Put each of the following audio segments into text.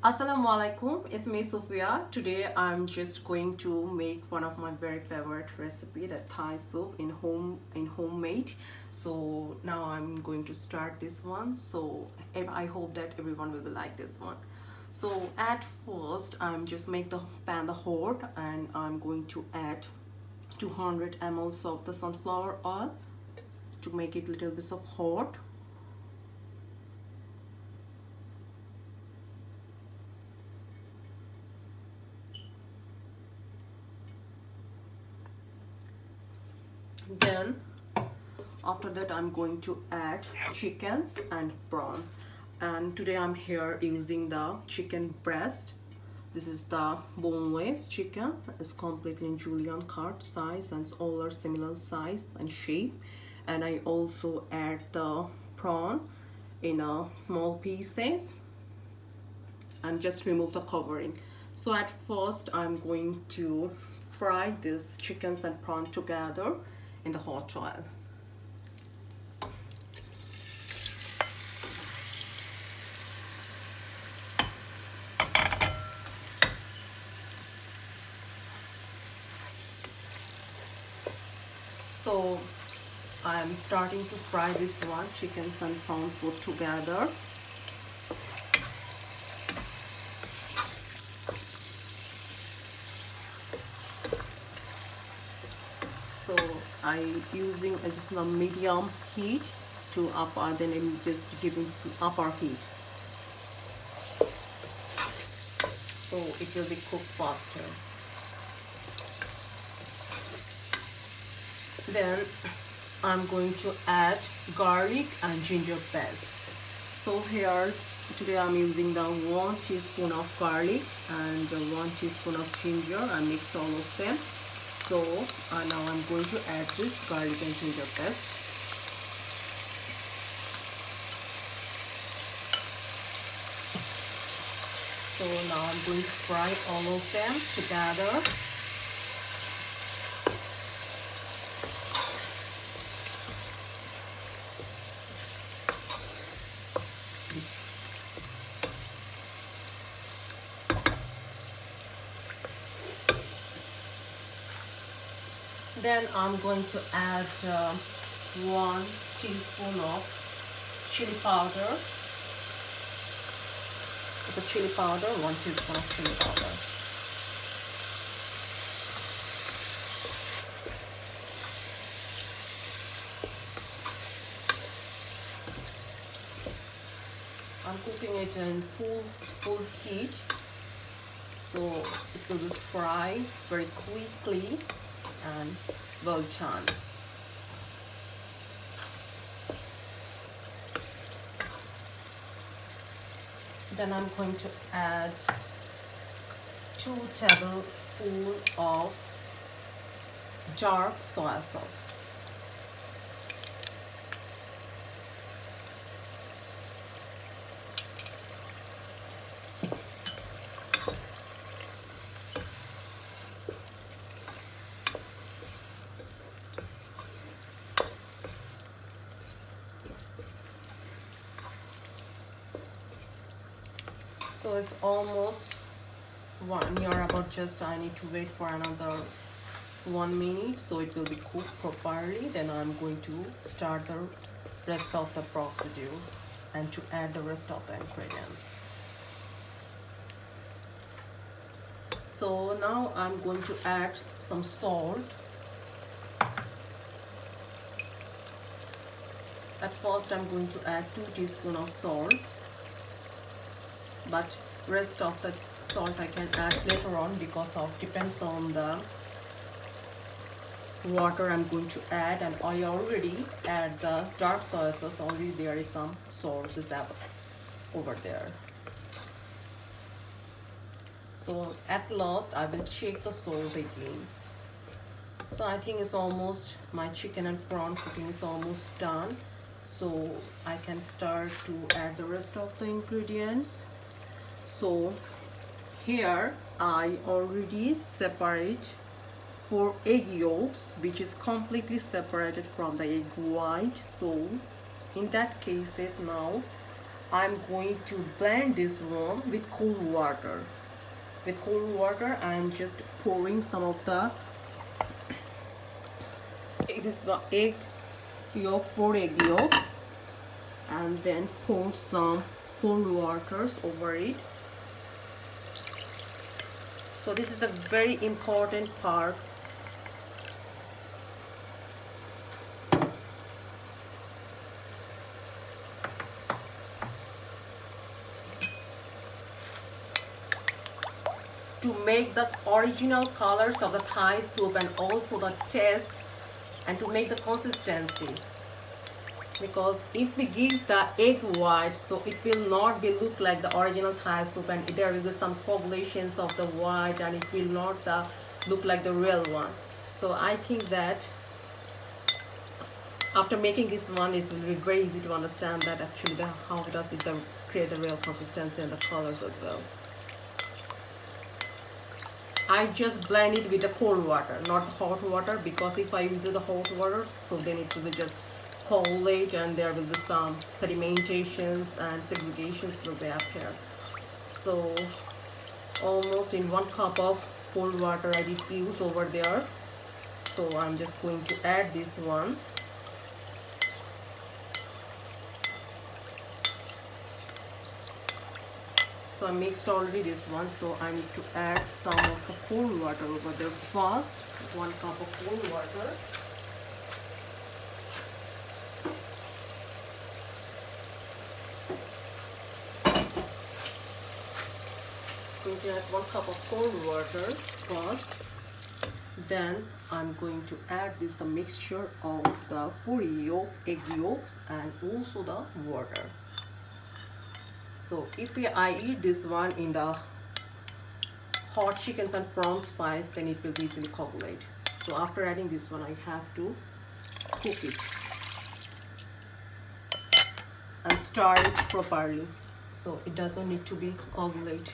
Assalamu alaikum, it's me Sophia. Today I'm just going to make one of my very favorite recipe, the Thai soup in homemade. So now I'm going to start this one. So I hope that everyone will like this one. So at first I'm just make the pan the hot, and I'm going to add 200 ml of the sunflower oil to make it little bit of hot. Then after that I'm going to add chickens and prawn, and today I'm here using the chicken breast. This is the boneless chicken. It's completely in julienne cut size and all are similar size and shape. And I also add the prawn in a small pieces and just remove the covering. So at first I'm going to fry these chickens and prawn together in the hot oil. So I'm starting to fry this one, chickens and prawns both together. So I using just a medium heat to upper, then I'm just giving some upper heat, so it will be cooked faster. Then I'm going to add garlic and ginger paste. So here today I'm using the 1 teaspoon of garlic and 1 teaspoon of ginger. I mixed all of them. So now I'm going to add this garlic and ginger paste. So now I'm going to fry all of them together. Then I'm going to add 1 teaspoon of chili powder. It's a chili powder, 1 teaspoon of chili powder. I'm cooking it in full heat, so it will be fried very quickly and well done. Then I'm going to add 2 tablespoons of dark soy sauce. So it's almost near about, just I need to wait for another 1 minute so it will be cooked properly. Then I'm going to start the rest of the procedure and to add the rest of the ingredients. So now I'm going to add some salt. At first I'm going to add 2 teaspoons of salt, but rest of the salt I can add later on because of depends on the water I'm going to add, and I already add the dark soy sauce. Already there is some salt is over there. So at last I will check the salt again. So I think it's almost, my chicken and prawn cooking is almost done, so I can start to add the rest of the ingredients. So here I already separate 4 egg yolks, which is completely separated from the egg white. So in that cases now I'm going to blend this one with cold water. With cold water, I'm just pouring some of the, it is the egg yolk, 4 egg yolks, and then pour some cold waters over it. So this is the very important part. To make the original colors of the Thai soup and also the taste and to make the consistency. Because if we give the egg white, so it will not be look like the original Thai soup, and there will be some coagulations of the white and it will not look like the real one. So I think that after making this one, it will be very easy to understand that actually how does it create the real consistency and the colors as well. I just blend it with the cold water, not hot water, because if I use the hot water, so then it will be just coagulate and there will be some sedimentations and segregations will be appear. So almost in 1 cup of cold water I did use over there. So I'm just going to add this one. So I mixed already this one, so I need to add some of the cold water over there first. 1 cup of cold water. Going to add 1 cup of cold water first. Then I'm going to add the mixture of the 4 egg yolks and also the water. So if I eat this one in the hot chickens and prawn spice, then it will easily coagulate. So after adding this one, I have to cook it and stir it properly. So it doesn't need to be coagulate.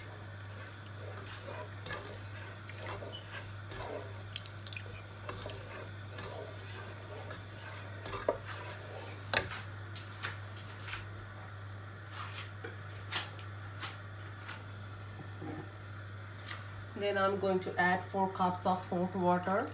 Then I'm going to add 4 cups of hot water.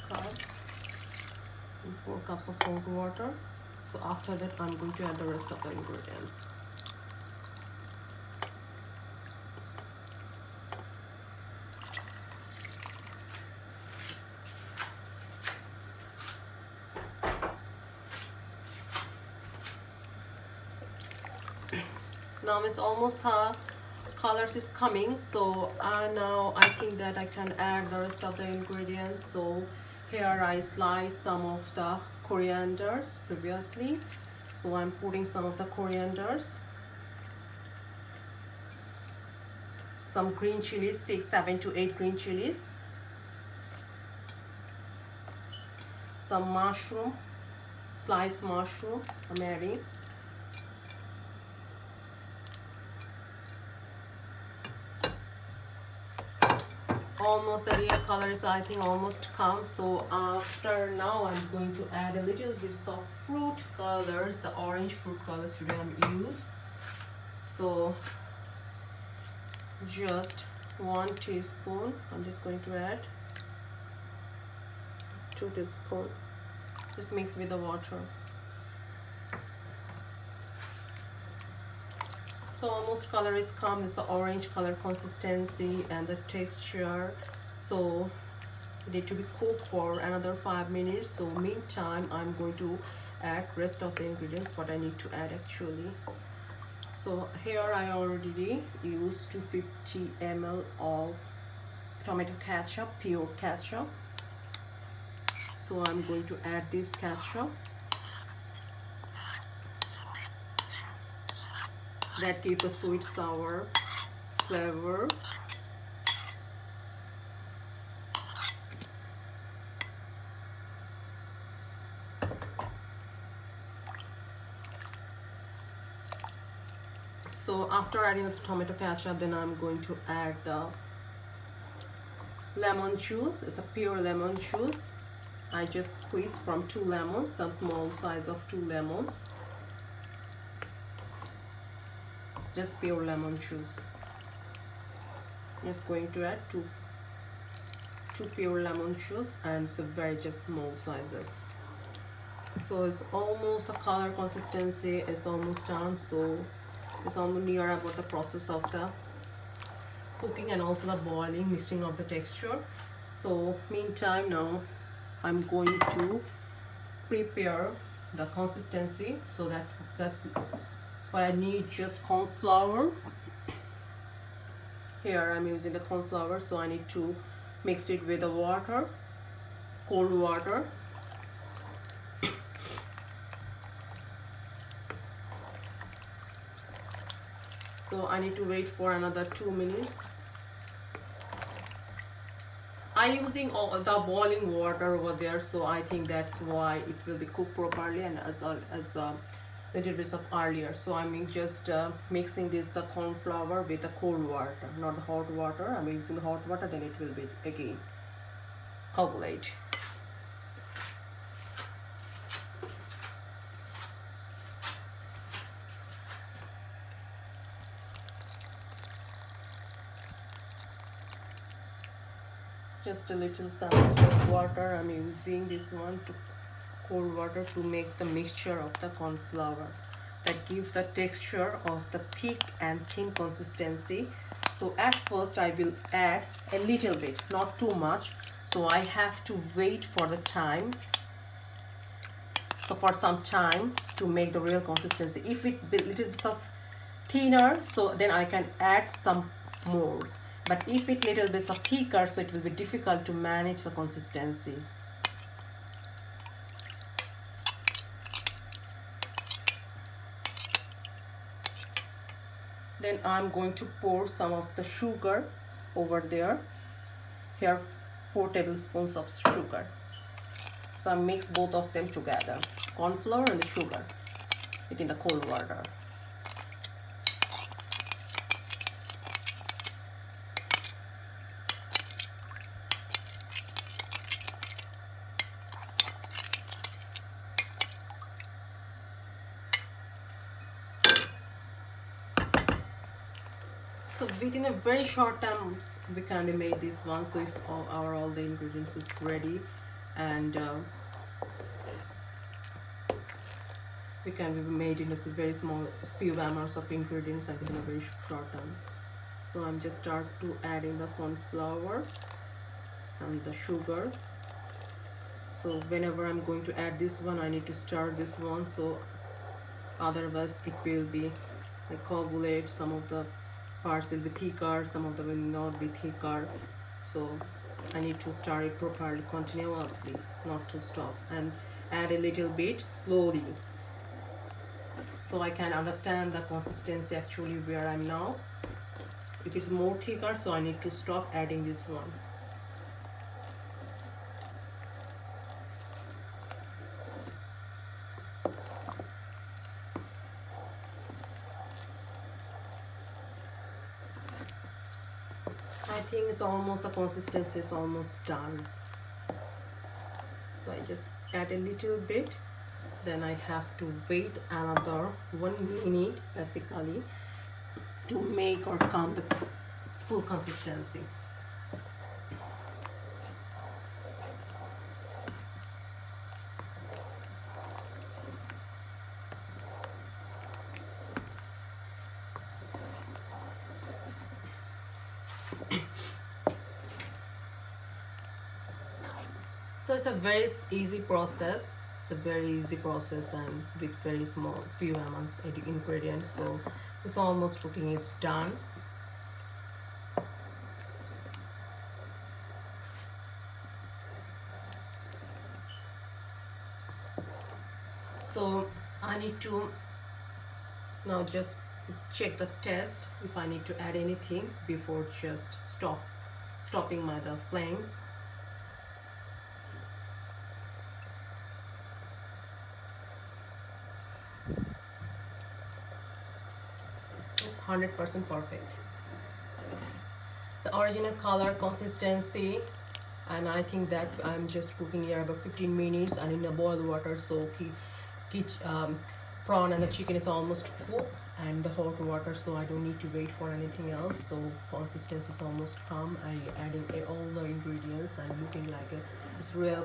Cups and 4 cups of hot water. So after that I'm going to add the rest of the ingredients. Now it's almost colors is coming, so now I think that I can add the rest of the ingredients. So here I sliced some of the corianders previously, so I'm putting some of the corianders, some green chilies, 7 to 8 green chilies, some mushroom, sliced mushroom, I'm adding, almost the real color is I think almost come. So after now I'm going to add a little bit of fruit colors, the orange fruit colors today I'm use. So just 1 teaspoon, I'm just going to add 2 teaspoons, just mix with the water. So almost color is come, it's the orange color consistency and the texture. So it need to be cooked for another 5 minutes. So meantime I'm going to add rest of the ingredients what I need to add actually. So here I already used 250 ml of tomato ketchup, pure ketchup. So I'm going to add this ketchup. That gives a sweet sour flavour. So after adding the tomato ketchup, then I'm going to add the lemon juice. It's a pure lemon juice. I just squeezed from 2 lemons, some small size of 2 lemons. Just pure lemon juice. Just going to add two pure lemon juice and some very just small sizes. So it's almost the color consistency is almost done. So it's almost near about the process of the cooking and also the boiling, mixing of the texture. So meantime, now I'm going to prepare the consistency. So that's why I need just corn flour. Here I'm using the corn flour, so I need to mix it with the water, cold water. So I need to wait for another 2 minutes. I'm using all the boiling water over there, so I think that's why it will be cooked properly and as little bits of earlier. So I'm just mixing the corn flour with the cold water, not the hot water. I'm using the hot water, then it will be again coagulate. Just a little samples of water. I'm using this one to cold water to make the mixture of the corn flour that gives the texture of the thick and thin consistency. So at first I will add a little bit, not too much. So I have to wait for the time. So for some time to make the real consistency. If it be little bit of thinner, so then I can add some more. But if it little bit of thicker, so it will be difficult to manage the consistency. Then I'm going to pour some of the sugar over there. Here 4 tablespoons of sugar. So I mix both of them together, corn flour and the sugar, it in the cold water. So within a very short time we kind of made this one. So if all the ingredients is ready, and we can be made in a very small few amounts of ingredients and within a very short time. So I'm just start to adding the corn flour and the sugar. So whenever I'm going to add this one, I need to start this one, so otherwise it will be like coagulate. Some of the parts will be thicker, some of them will not be thicker. So I need to start it properly, continuously, not to stop, and add a little bit slowly, so I can understand the consistency actually where I'm now. If it's more thicker, so I need to stop adding this one. I think it's almost, the consistency is almost done. So I just add a little bit, then I have to wait another 1 minute basically to make or come the full consistency. So it's a very easy process. It's a very easy process and with very small few amounts of ingredients. So it's almost cooking is done. So I need to now just check the taste if I need to add anything before just stopping my the flames. It's 100% perfect. The original color consistency, and I think that I'm just cooking here about 15 minutes and in a boiled water, so prawn and the chicken is almost cooked and the hot water, so I don't need to wait for anything else. So consistency is almost calm. I adding all the ingredients and looking like it's real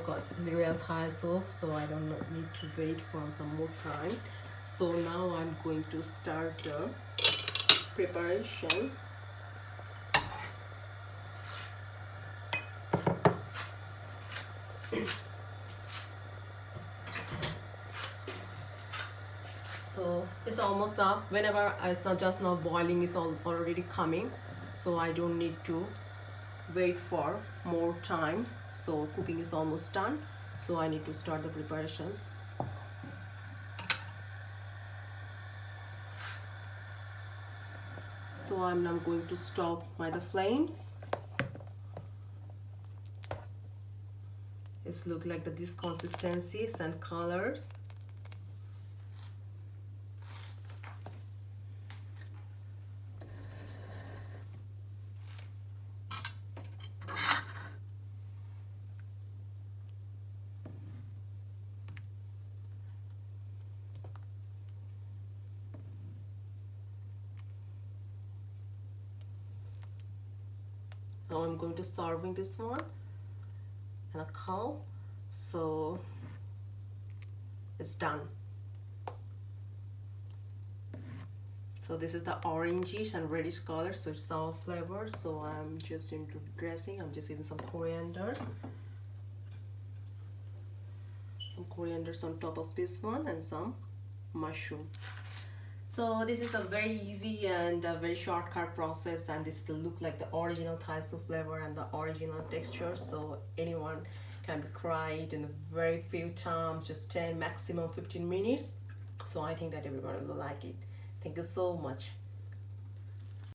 Thai soup, so I don't need to wait for some more time. So now I'm going to start the preparation. So it's almost now, whenever it's not just now boiling, it's already coming, so I don't need to wait for more time. So cooking is almost done, so I need to start the preparations. So I'm now going to stop the flames. It's look like these consistencies and colors. Now I'm going to serving this one and a cow. So it's done. So this is the orangish and reddish color, so it's sour flavor. So I'm just into dressing. I'm just using some corianders on top of this one and some mushroom. So this is a very easy and a very shortcut process, and this will look like the original Thai soup flavor and the original texture. So anyone can try it in a very few times, just 10 maximum 15 minutes. So I think that everyone will like it. Thank you so much.